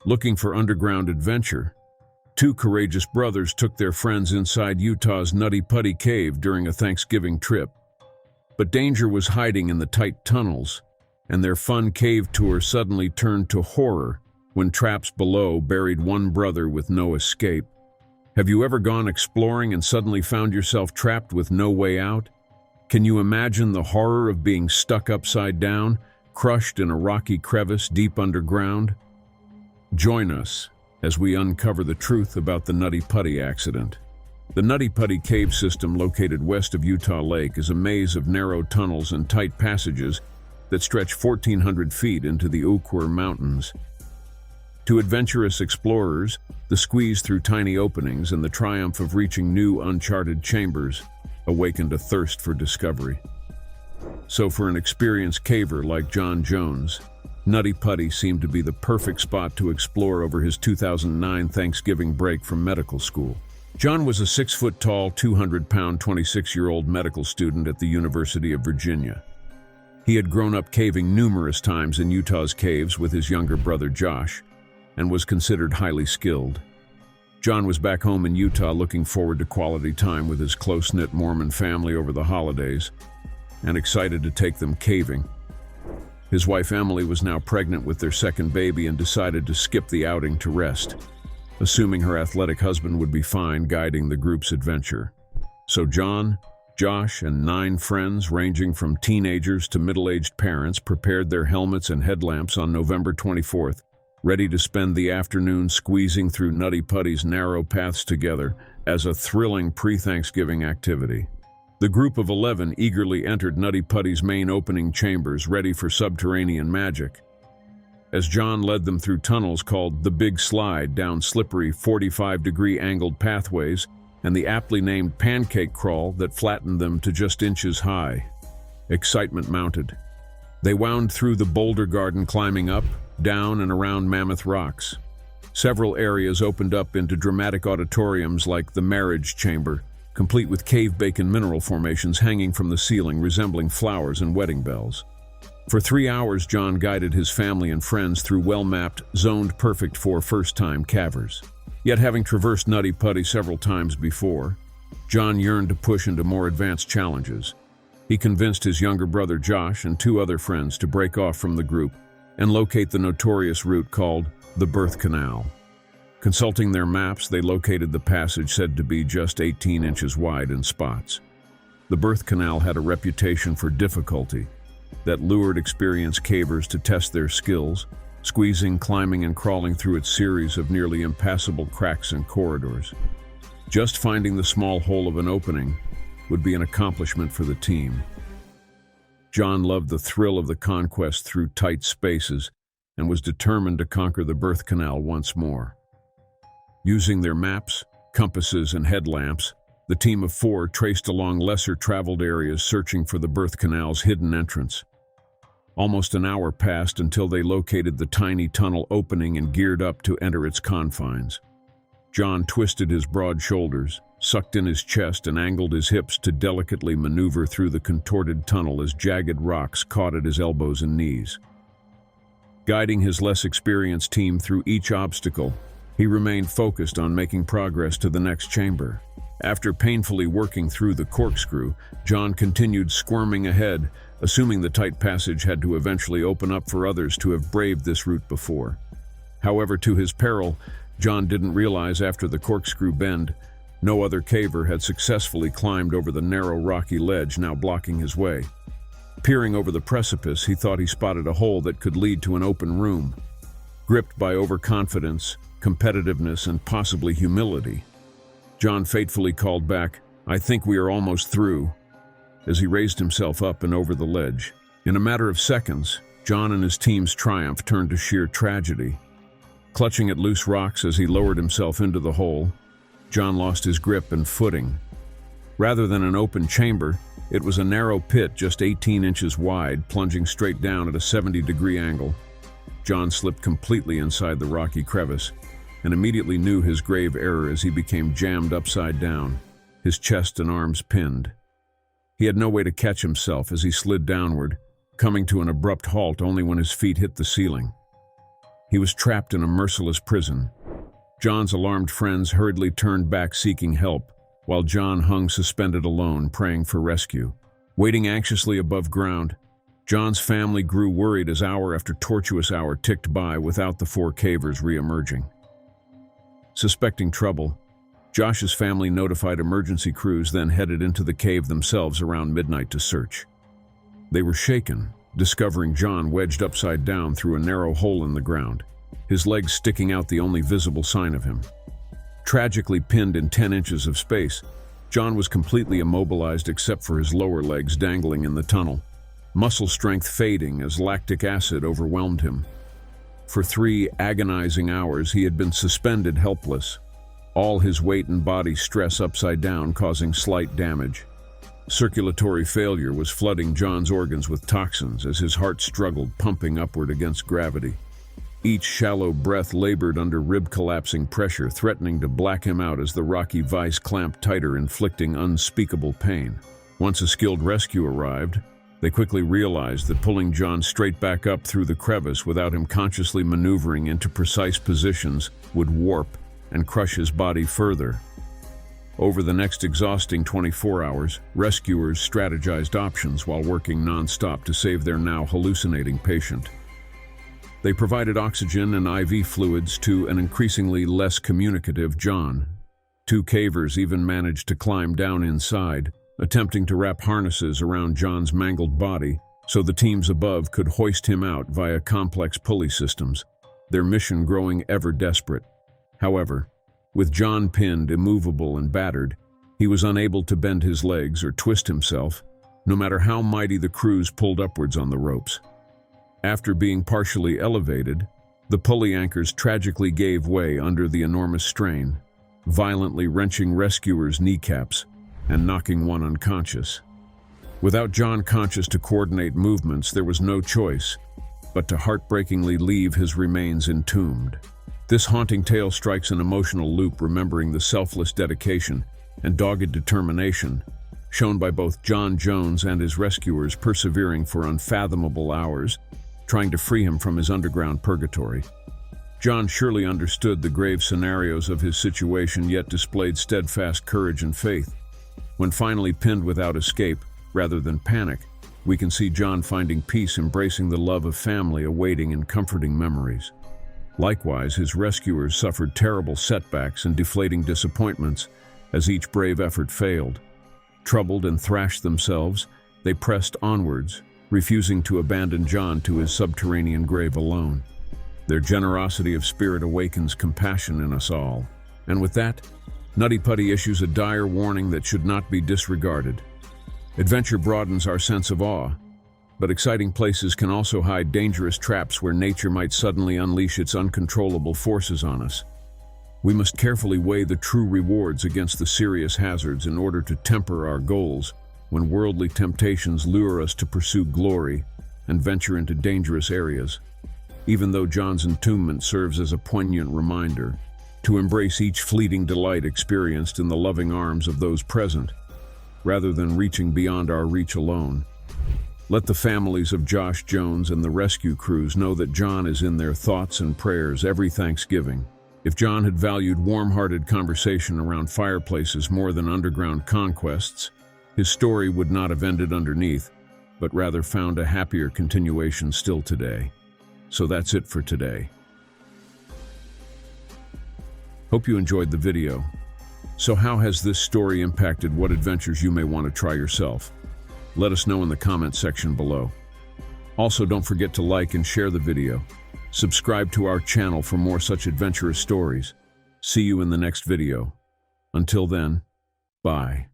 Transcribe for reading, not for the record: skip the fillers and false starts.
Looking for underground adventure, two courageous brothers took their friends inside Utah's Nutty Putty cave during a Thanksgiving trip. But danger was hiding in the tight tunnels, and their fun cave tour suddenly turned to horror when traps below buried one brother with no escape. Have you ever gone exploring and suddenly found yourself trapped with no way out? Can you imagine the horror of being stuck upside down, crushed in a rocky crevice deep underground? Join us as we uncover the truth about the Nutty Putty accident. The Nutty Putty cave system located west of Utah Lake is a maze of narrow tunnels and tight passages that stretch 1,400 feet into the Ukwur Mountains. To adventurous explorers, the squeeze through tiny openings and the triumph of reaching new uncharted chambers awakened a thirst for discovery. So for an experienced caver like John Jones, Nutty Putty seemed to be the perfect spot to explore over his 2009 Thanksgiving break from medical school. John was a 6-foot-tall, 200-pound, 26-year-old medical student at the University of Virginia. He had grown up caving numerous times in Utah's caves with his younger brother Josh, and was considered highly skilled. John was back home in Utah looking forward to quality time with his close-knit Mormon family over the holidays, and excited to take them caving. His wife Emily was now pregnant with their second baby and decided to skip the outing to rest, assuming her athletic husband would be fine guiding the group's adventure. So John, Josh, and 9 friends ranging from teenagers to middle-aged parents prepared their helmets and headlamps on November 24th, ready to spend the afternoon squeezing through Nutty Putty's narrow paths together as a thrilling pre-Thanksgiving activity. The group of 11 eagerly entered Nutty Putty's main opening chambers, ready for subterranean magic. As John led them through tunnels called the Big Slide down slippery 45-degree angled pathways and the aptly named Pancake Crawl that flattened them to just inches high, excitement mounted. They wound through the boulder garden, climbing up, down, and around mammoth rocks. Several areas opened up into dramatic auditoriums like the Marriage Chamber, complete with cave bacon mineral formations hanging from the ceiling resembling flowers and wedding bells. For 3 hours, John guided his family and friends through well-mapped, zoned perfect for first-time cavers. Yet having traversed Nutty Putty several times before, John yearned to push into more advanced challenges. He convinced his younger brother Josh and 2 other friends to break off from the group and locate the notorious route called the Birth Canal. Consulting their maps, they located the passage said to be just 18 inches wide in spots. The Birth Canal had a reputation for difficulty that lured experienced cavers to test their skills, squeezing, climbing, and crawling through its series of nearly impassable cracks and corridors. Just finding the small hole of an opening would be an accomplishment for the team. John loved the thrill of the conquest through tight spaces and was determined to conquer the Birth Canal once more. Using their maps, compasses, and headlamps, the team of 4 traced along lesser-traveled areas searching for the Birth Canal's hidden entrance. Almost an hour passed until they located the tiny tunnel opening and geared up to enter its confines. John twisted his broad shoulders, sucked in his chest, and angled his hips to delicately maneuver through the contorted tunnel as jagged rocks caught at his elbows and knees. Guiding his less experienced team through each obstacle, he remained focused on making progress to the next chamber. After painfully working through the corkscrew, John continued squirming ahead, assuming the tight passage had to eventually open up for others to have braved this route before. However, to his peril, John didn't realize after the corkscrew bend, no other caver had successfully climbed over the narrow rocky ledge now blocking his way. Peering over the precipice, he thought he spotted a hole that could lead to an open room. Gripped by overconfidence, competitiveness, and possibly humility, John fatefully called back, "I think we are almost through," as he raised himself up and over the ledge. In a matter of seconds, John and his team's triumph turned to sheer tragedy. Clutching at loose rocks as he lowered himself into the hole, John lost his grip and footing. Rather than an open chamber, it was a narrow pit just 18 inches wide, plunging straight down at a 70-degree angle. John slipped completely inside the rocky crevice and immediately knew his grave error as he became jammed upside down, his chest and arms pinned. He had no way to catch himself as he slid downward, coming to an abrupt halt only when his feet hit the ceiling. He was trapped in a merciless prison. John's alarmed friends hurriedly turned back seeking help, while John hung suspended alone, praying for rescue. Waiting anxiously above ground, John's family grew worried as hour after tortuous hour ticked by without the four cavers re-emerging. Suspecting trouble, Josh's family notified emergency crews, then headed into the cave themselves around midnight to search. They were shaken, discovering John wedged upside down through a narrow hole in the ground, his legs sticking out, the only visible sign of him. Tragically pinned in 10 inches of space, John was completely immobilized except for his lower legs dangling in the tunnel, muscle strength fading as lactic acid overwhelmed him. For 3 agonizing hours, he had been suspended helpless, all his weight and body stress upside down, causing slight damage. Circulatory failure was flooding John's organs with toxins as his heart struggled, pumping upward against gravity. Each shallow breath labored under rib-collapsing pressure, threatening to black him out as the rocky vise clamped tighter, inflicting unspeakable pain. Once a skilled rescue arrived, they quickly realized that pulling John straight back up through the crevice without him consciously maneuvering into precise positions would warp and crush his body further. Over the next exhausting 24 hours, rescuers strategized options while working non-stop to save their now hallucinating patient. They provided oxygen and IV fluids to an increasingly less communicative John. 2 cavers even managed to climb down inside, attempting to wrap harnesses around John's mangled body so the teams above could hoist him out via complex pulley systems, their mission growing ever desperate. However, with John pinned, immovable, and battered, he was unable to bend his legs or twist himself, no matter how mighty the crews pulled upwards on the ropes. After being partially elevated, the pulley anchors tragically gave way under the enormous strain, violently wrenching rescuers' kneecaps and knocking one unconscious. Without John conscious to coordinate movements, there was no choice but to heartbreakingly leave his remains entombed. This haunting tale strikes an emotional loop, remembering the selfless dedication and dogged determination shown by both John Jones and his rescuers, persevering for unfathomable hours, trying to free him from his underground purgatory. John surely understood the grave scenarios of his situation, yet displayed steadfast courage and faith. When finally pinned without escape, rather than panic, we can see John finding peace, embracing the love of family, awaiting and comforting memories. Likewise, his rescuers suffered terrible setbacks and deflating disappointments as each brave effort failed. Troubled and thrashed themselves, they pressed onwards, refusing to abandon John to his subterranean grave alone. Their generosity of spirit awakens compassion in us all. And with that, Nutty Putty issues a dire warning that should not be disregarded. Adventure broadens our sense of awe, but exciting places can also hide dangerous traps where nature might suddenly unleash its uncontrollable forces on us. We must carefully weigh the true rewards against the serious hazards in order to temper our goals when worldly temptations lure us to pursue glory and venture into dangerous areas. Even though John's entombment serves as a poignant reminder to embrace each fleeting delight experienced in the loving arms of those present, rather than reaching beyond our reach alone. Let the families of Josh Jones and the rescue crews know that John is in their thoughts and prayers every Thanksgiving. If John had valued warm-hearted conversation around fireplaces more than underground conquests, his story would not have ended underneath, but rather found a happier continuation still today. So that's it for today. Hope you enjoyed the video. So how has this story impacted what adventures you may want to try yourself? Let us know in the comment section below. Also, don't forget to like and share the video. Subscribe to our channel for more such adventurous stories. See you in the next video. Until then, bye.